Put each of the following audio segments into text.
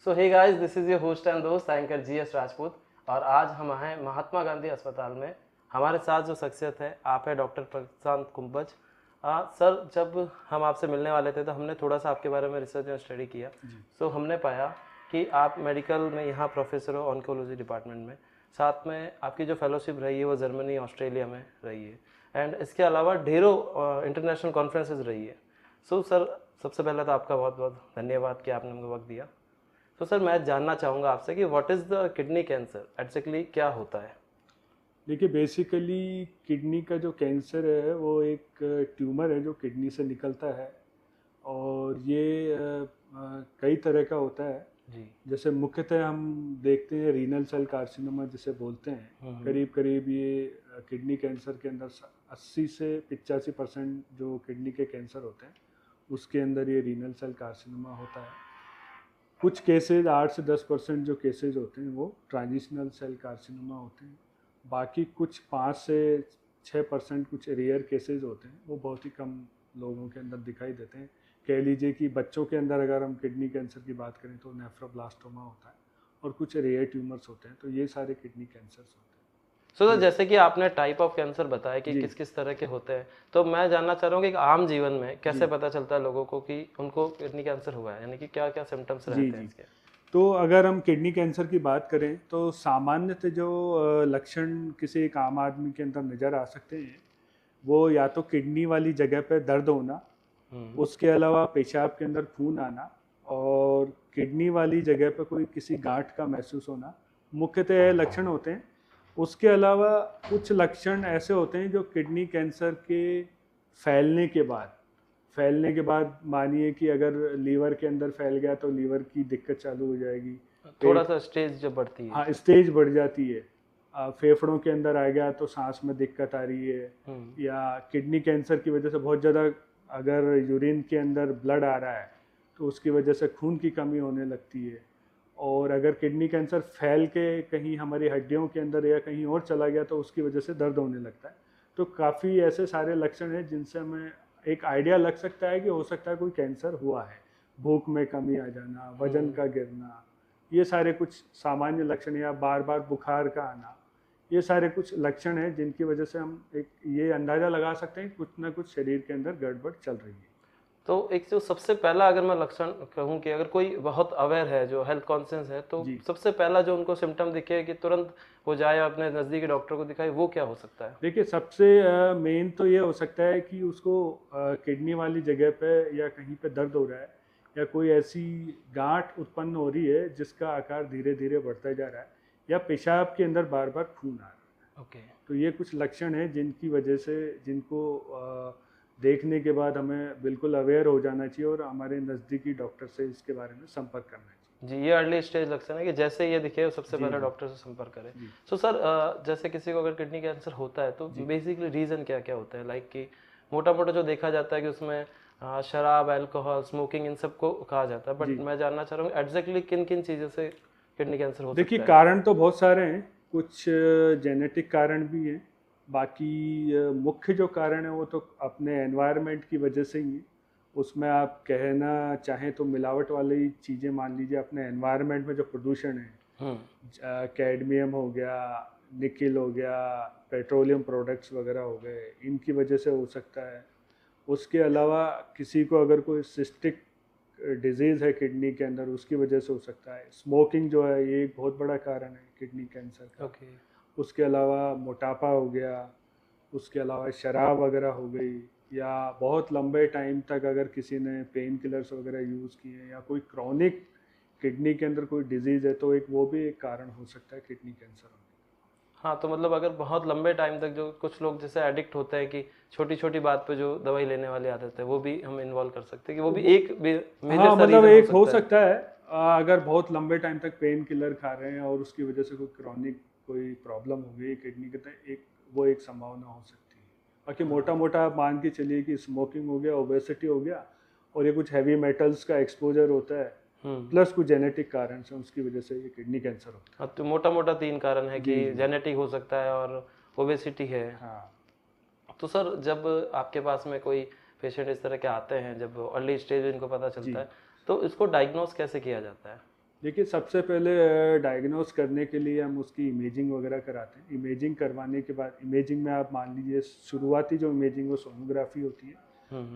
So hey guys, this is your host and दोस्त anchor GS Rajput. और आज हम हैं महात्मा गांधी अस्पताल में। हमारे साथ जो शख्सियत है आप है डॉक्टर प्रशांत कुंभज। सर, जब हम आपसे मिलने वाले थे तो हमने थोड़ा सा आपके बारे में रिसर्च एंड स्टडी किया। सो हमने पाया कि आप मेडिकल में यहाँ प्रोफेसर हो ऑन्कोलॉजी डिपार्टमेंट में। साथ में आपकी जो फेलोशिप रही है वो जर्मनी ऑस्ट्रेलिया में रही है, एंड इसके अलावा ढेरों इंटरनेशनल कॉन्फ्रेंसेज रही है। सो सर, सबसे पहले तो आपका बहुत बहुत धन्यवाद कि आपने हमको वक्त दिया। तो सर, मैं जानना चाहूँगा आपसे कि what is the kidney cancer, exactly क्या होता है? देखिए, बेसिकली किडनी का जो कैंसर है वो एक ट्यूमर है जो किडनी से निकलता है। और ये कई तरह का होता है। जी। जैसे मुख्यतः हम देखते हैं रीनल सेल कार्सिनोमा जिसे बोलते हैं। करीब करीब ये किडनी कैंसर के अंदर 80 से 85% जो किडनी के कैंसर होते हैं उसके अंदर ये रीनल सेल कार्सिनोमा होता है। कुछ केसेज 8 से 10% जो केसेज होते हैं वो ट्रांजिशनल सेल कार्सिनोमा होते हैं। बाकी कुछ 5 से 6% कुछ रेयर केसेस होते हैं, वो बहुत ही कम लोगों के अंदर दिखाई देते हैं। कह लीजिए कि बच्चों के अंदर अगर हम किडनी कैंसर की बात करें तो नेफ्रोब्लास्टोमा होता है और कुछ रेयर ट्यूमर्स होते हैं। तो ये सारे किडनी कैंसर्स होते हैं। सर, जैसे कि आपने टाइप ऑफ कैंसर बताया कि जी। किस किस तरह के होते हैं, तो मैं जानना चाह रहा हूँ कि एक आम जीवन में कैसे पता चलता है लोगों को कि उनको किडनी कैंसर हुआ है, यानी कि क्या क्या सिम्टम्स जी रहते हैं जी। इसके? तो अगर हम किडनी कैंसर की बात करें तो सामान्यतः जो लक्षण किसी एक आम आदमी के अंदर नज़र आ सकते हैं वो या तो किडनी वाली जगह पे दर्द होना, उसके अलावा पेशाब के अंदर खून आना और किडनी वाली जगह पे कोई किसी गांठ का महसूस होना, मुख्यतः ये लक्षण होते हैं। उसके अलावा कुछ लक्षण ऐसे होते हैं जो किडनी कैंसर के फैलने के बाद मानिए कि अगर लीवर के अंदर फैल गया तो लीवर की दिक्कत चालू हो जाएगी। थोड़ा सा स्टेज जब बढ़ती है। हाँ, स्टेज बढ़ जाती है। फेफड़ों के अंदर आ गया तो सांस में दिक्कत आ रही है। या किडनी कैंसर की वजह से बहुत ज़्यादा अगर यूरिन के अंदर ब्लड आ रहा है तो उसकी वजह से खून की कमी होने लगती है। और अगर किडनी कैंसर फैल के कहीं हमारी हड्डियों के अंदर या कहीं और चला गया तो उसकी वजह से दर्द होने लगता है। तो काफ़ी ऐसे सारे लक्षण हैं जिनसे हमें एक आइडिया लग सकता है कि हो सकता है कोई कैंसर हुआ है। भूख में कमी आ जाना, वजन का गिरना, ये सारे कुछ सामान्य लक्षण, या बार बार बुखार का आना, ये सारे कुछ लक्षण हैं जिनकी वजह से हम एक ये अंदाज़ा लगा सकते हैं कि कुछ ना कुछ शरीर के अंदर गड़बड़ चल रही है। तो एक जो सबसे पहला अगर मैं लक्षण कहूँ कि अगर कोई बहुत अवेयर है, जो हेल्थ कॉन्शियस है, तो जी। सबसे पहला जो उनको सिम्टम दिखे कि तुरंत वो जाए अपने नज़दीकी डॉक्टर को दिखाए, वो क्या हो सकता है? देखिए, सबसे मेन तो ये हो सकता है कि उसको किडनी वाली जगह पे या कहीं पे दर्द हो रहा है या कोई ऐसी गांठ उत्पन्न हो रही है जिसका आकार धीरे धीरे बढ़ता जा रहा है या पेशाब के अंदर बार बार खून आ रहा है। ओके। तो ये कुछ लक्षण हैं जिनकी वजह से जिनको देखने के बाद हमें बिल्कुल अवेयर हो जाना चाहिए और हमारे नज़दीकी डॉक्टर से इसके बारे में संपर्क करना चाहिए। जी, ये अर्ली स्टेज लक्षण है कि जैसे ये दिखे सबसे जी पहले जी डॉक्टर से संपर्क करें। जी सो सर, जैसे किसी को अगर किडनी कैंसर होता है तो जी बेसिकली रीज़न क्या क्या होता है? लाइक कि मोटा मोटा जो देखा जाता है कि उसमें शराब, अल्कोहल, स्मोकिंग, इन सबको कहा जाता है, बट जी। मैं जानना चाह रहा हूँ एग्जैक्टली किन किन चीज़ों से किडनी कैंसर हो देखिए, सकता है? कारण तो बहुत सारे हैं। कुछ जेनेटिक कारण भी हैं। बाकी मुख्य जो कारण है वो तो अपने एनवायरनमेंट की वजह से ही है। उसमें आप कहना चाहें तो मिलावट वाली चीज़ें मान लीजिए, अपने एनवायरनमेंट में जो प्रदूषण है, कैडमियम हो गया, निकिल हो गया, पेट्रोलियम प्रोडक्ट्स वगैरह हो गए, इनकी वजह से हो सकता है। उसके अलावा किसी को अगर कोई सिस्टिक डिजीज़ है किडनी के अंदर, उसकी वजह से हो सकता है। स्मोकिंग जो है ये एक बहुत बड़ा कारण है किडनी कैंसर का। ओके। उसके अलावा मोटापा हो गया, उसके अलावा शराब वगैरह हो गई, या बहुत लंबे टाइम तक अगर किसी ने पेन किलर्स वगैरह यूज़ किए या कोई क्रॉनिक किडनी के अंदर कोई डिजीज़ है तो एक वो भी एक कारण हो सकता है किडनी कैंसर होने हाँ, तो मतलब अगर बहुत लंबे टाइम तक जो कुछ लोग जैसे एडिक्ट होते हैं कि छोटी छोटी बात पे जो दवाई लेने वाली आदत है, वो भी हम इन्वॉल्व कर सकते हैं कि वो भी एक का। मेजर हाँ, सा मतलब रीज़न हो एक हो सकता है। सकता है। अगर बहुत लंबे टाइम तक पेन किलर खा रहे हैं और उसकी वजह से कोई क्रॉनिक कोई प्रॉब्लम हो गई किडनी के, तो एक वो एक संभावना हो सकती है। बाकी मोटा मोटा आप मान के चलिए कि स्मोकिंग हो गया, ओबेसिटी हो गया, और ये कुछ हैवी मेटल्स का एक्सपोजर होता है, प्लस कुछ जेनेटिक कारण से उसकी वजह से ये किडनी कैंसर होता है। हाँ, तो मोटा मोटा तीन कारण है कि जी जी। जेनेटिक हो सकता है और ओबेसिटी है। हाँ तो सर, जब आपके पास में कोई पेशेंट इस तरह के आते हैं, जब अर्ली स्टेज में इनको पता जी। चलता है, तो इसको डायग्नोस कैसे किया जाता है? देखिए, सबसे पहले डायग्नोस करने के लिए हम उसकी इमेजिंग वगैरह कराते हैं। इमेजिंग करवाने के बाद, इमेजिंग में आप मान लीजिए शुरुआती जो इमेजिंग वो सोनोग्राफी होती है,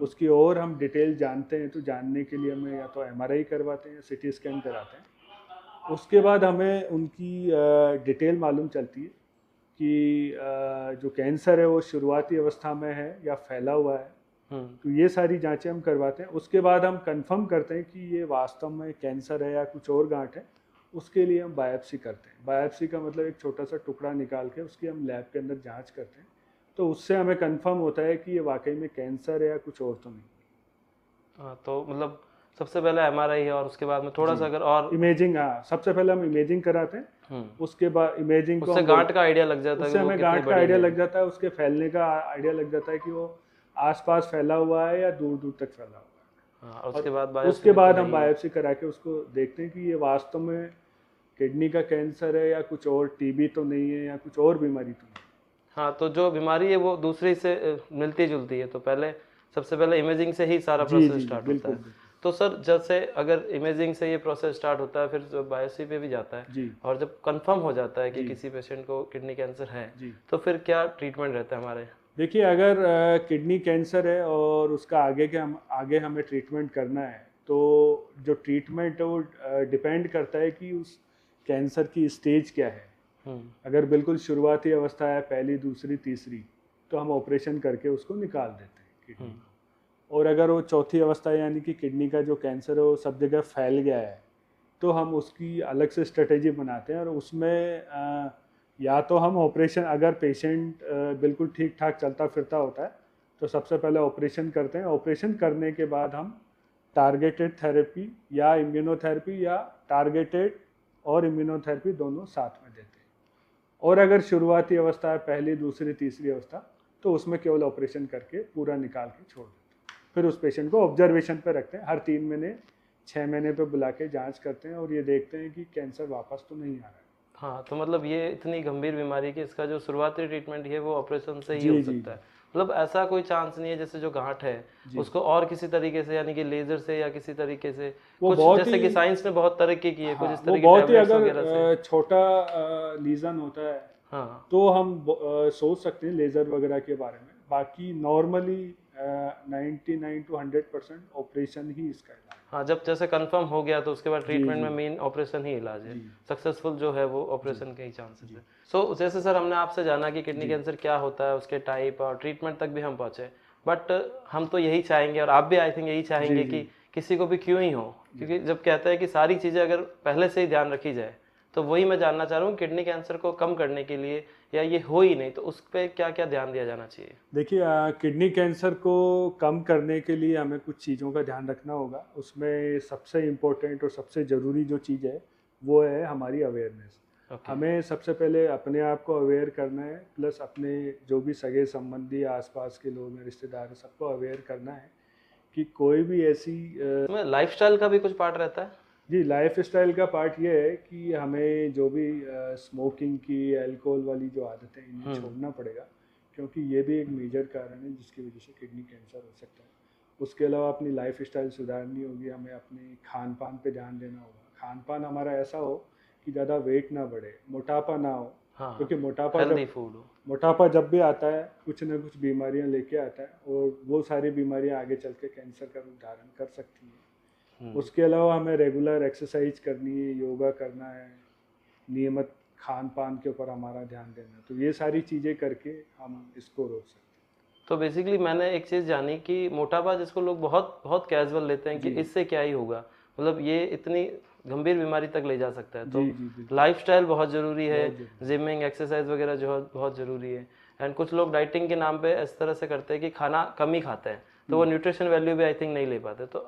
उसकी और हम डिटेल जानते हैं तो जानने के लिए हमें या तो एमआरआई करवाते हैं या सीटी स्कैन कराते हैं। उसके बाद हमें उनकी डिटेल मालूम चलती है कि जो कैंसर है वो शुरुआती अवस्था में है या फैला हुआ है। तो ये सारी जांचें हम करवाते हैं। उसके बाद हम कंफर्म करते हैं कि ये वास्तव में कैंसर है या कुछ और गांठ है। उसके लिए हम बायोप्सी करते हैं। बायोप्सी का मतलब एक छोटा सा टुकड़ा निकाल के उसकी हम लैब के अंदर जांच करते हैं, तो उससे हमें कंफर्म होता है कि ये वाकई में कैंसर है या कुछ और तो नहीं। हाँ, तो मतलब सबसे पहले एमआरआई है और उसके बाद में थोड़ा सा अगर और इमेजिंग, हाँ, सबसे पहले हम इमेजिंग कराते हैं। उसके बाद इमेजिंग को उससे गांठ का आइडिया लग जाता है, उससे हमें गांठ का आइडिया लग जाता है, उसके फैलने का आइडिया लग जाता है कि वो आसपास फैला हुआ है या दूर दूर तक फैला हुआ है। हाँ, और उसके बाद हम बायोप्सी करा के उसको देखते हैं कि ये वास्तव में किडनी का कैंसर है या कुछ और, टीबी तो नहीं है या कुछ और बीमारी तो नहीं। हाँ, तो जो बीमारी है वो दूसरी से मिलती जुलती है, तो पहले सबसे पहले इमेजिंग से ही सारा प्रोसेस स्टार्ट होता है। तो सर, जैसे अगर इमेजिंग से ये प्रोसेस स्टार्ट होता है, फिर बायोप्सी पे भी जाता है, और जब कंफर्म हो जाता है कि किसी पेशेंट को किडनी कैंसर है, तो फिर क्या ट्रीटमेंट रहता है हमारे? देखिए, अगर किडनी कैंसर है और उसका आगे हमें ट्रीटमेंट करना है, तो जो ट्रीटमेंट है वो डिपेंड करता है कि उस कैंसर की स्टेज क्या है। अगर बिल्कुल शुरुआती अवस्था है, पहली, दूसरी, तीसरी, तो हम ऑपरेशन करके उसको निकाल देते हैं किडनी। और अगर वो चौथी अवस्था यानी कि किडनी का जो कैंसर है वो सब जगह फैल गया है, तो हम उसकी अलग से स्ट्रेटेजी बनाते हैं। और उसमें या तो हम ऑपरेशन, अगर पेशेंट बिल्कुल ठीक ठाक चलता फिरता होता है तो सबसे पहले ऑपरेशन करते हैं। ऑपरेशन करने के बाद हम टारगेटेड थेरेपी या इम्यूनोथेरेपी, या टारगेटेड और इम्यूनोथेरेपी दोनों साथ में देते हैं। और अगर शुरुआती अवस्था है, पहली, दूसरी, तीसरी अवस्था, तो उसमें केवल ऑपरेशन करके पूरा निकाल के छोड़ देते हैं। फिर उस पेशेंट को ऑब्जर्वेशन पे रखते हैं, हर 3 महीने 6 महीने पे बुला के जांच करते हैं और ये देखते हैं कि कैंसर वापस तो नहीं आ रहा है। हाँ, तो मतलब ये इतनी गंभीर बीमारी की इसका जो शुरुआती ट्रीटमेंट है वो ऑपरेशन से ही हो सकता है। मतलब ऐसा कोई चांस नहीं है जैसे जो गांठ है उसको और किसी तरीके से, यानी कि लेजर से या किसी तरीके से, कुछ जैसे कि साइंस ने बहुत तरक्की की है, कुछ इस तरह की टैबलेट्स वगैरह से। अगर छोटा लीजन होता है, हाँ, तो हम सोच सकते हैं लेजर वगैरह के बारे में। बाकी नॉर्मली 99 to 100% ऑपरेशन ही इसका इलाज। हाँ, जब जैसे कंफर्म हो गया तो उसके बाद ट्रीटमेंट में मेन ऑपरेशन ही इलाज है। सक्सेसफुल जो है वो ऑपरेशन के ही चांसेस है। सो जैसे सर हमने आपसे जाना कि किडनी कैंसर क्या होता है, उसके टाइप और ट्रीटमेंट तक भी हम पहुंचे, बट हम तो यही चाहेंगे और आप भी आई थिंक यही चाहेंगे कि किसी को भी क्यों ही हो, क्योंकि जब कहते हैं कि सारी चीज़ें अगर पहले से ही ध्यान रखी जाए, तो वही मैं जानना चाह रहा हूँ किडनी कैंसर को कम करने के लिए, या ये हो ही नहीं तो उस पर क्या क्या ध्यान दिया जाना चाहिए? देखिए, किडनी कैंसर को कम करने के लिए हमें कुछ चीज़ों का ध्यान रखना होगा। उसमें सबसे इम्पोर्टेंट और सबसे ज़रूरी जो चीज़ है वो है हमारी अवेयरनेस। हमें सबसे पहले अपने आप को अवेयर करना है, प्लस अपने जो भी सगे संबंधी, आसपास के लोग हैं, रिश्तेदार हैं, सबको अवेयर करना है कि कोई भी ऐसी लाइफस्टाइल का भी कुछ पार्ट रहता है? जी, लाइफ स्टाइल का पार्ट ये है कि हमें जो भी स्मोकिंग की, अल्कोहल वाली जो आदतें, इन्हें छोड़ना पड़ेगा, क्योंकि ये भी एक मेजर कारण है जिसकी वजह से किडनी कैंसर हो सकता है। उसके अलावा अपनी लाइफ स्टाइल सुधारनी होगी, हमें अपने खान पान पे ध्यान देना होगा। खान पान हमारा ऐसा हो कि ज़्यादा वेट ना बढ़े, मोटापा ना हो। क्योंकि मोटापा जब भी आता है कुछ ना कुछ बीमारियां लेके आता है, और वो सारी बीमारियां आगे चल के कैंसर का रूप धारण कर सकती हैं। उसके अलावा हमें रेगुलर एक्सरसाइज करनी है, योगा करना है, नियमित खान पान के ऊपर हमारा ध्यान देना है। तो ये सारी चीज़ें करके हम इसको रोक सकते हैं। तो बेसिकली मैंने एक चीज़ जानी कि मोटापा जिसको लोग बहुत बहुत कैजुअल लेते हैं कि इससे क्या ही होगा, मतलब ये इतनी गंभीर बीमारी तक ले जा सकता है। तो लाइफस्टाइल बहुत ज़रूरी है, जिमिंग, एक्सरसाइज वगैरह जो बहुत ज़रूरी है। एंड कुछ लोग डाइटिंग के नाम पे इस तरह से करते हैं कि खाना कम ही खाते हैं, तो वो न्यूट्रिशन वैल्यू भी आई थिंक नहीं ले पाते। तो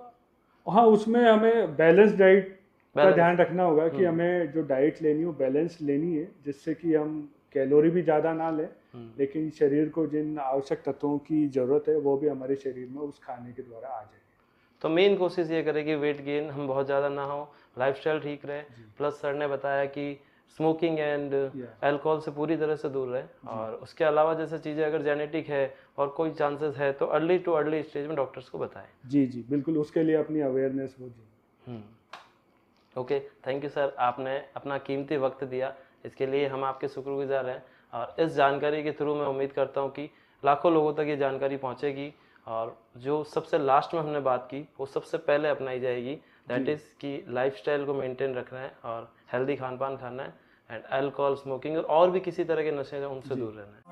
हाँ, उसमें हमें बैलेंस डाइट का ध्यान रखना होगा कि हमें जो डाइट लेनी हो बैलेंस लेनी है, जिससे कि हम कैलोरी भी ज़्यादा ना लें, लेकिन शरीर को जिन आवश्यक तत्वों की ज़रूरत है वो भी हमारे शरीर में उस खाने के द्वारा आ जाए। तो मेन कोशिश ये करें कि वेट गेन हम बहुत ज़्यादा ना हो, लाइफस्टाइल ठीक रहे, प्लस सर ने बताया कि स्मोकिंग एंड अल्कोहल से पूरी तरह से दूर रहे, और उसके अलावा जैसे चीज़ें अगर जेनेटिक है और कोई चांसेस है तो अर्ली टू अर्ली स्टेज में डॉक्टर्स को बताएं। जी, बिल्कुल, उसके लिए अपनी अवेयरनेस हो। ओके, थैंक यू सर, आपने अपना कीमती वक्त दिया, इसके लिए हम आपके शुक्रगुजार हैं। और इस जानकारी के थ्रू मैं उम्मीद करता हूँ कि लाखों लोगों तक ये जानकारी पहुँचेगी और जो सबसे लास्ट में हमने बात की वो सबसे पहले अपनाई जाएगी, दैट इज़ कि लाइफस्टाइल को मेंटेन रखना है और हेल्दी खान पान खाना है एंड अल्कोहल, स्मोकिंग और भी किसी तरह के नशे हैं उनसे दूर रहना है।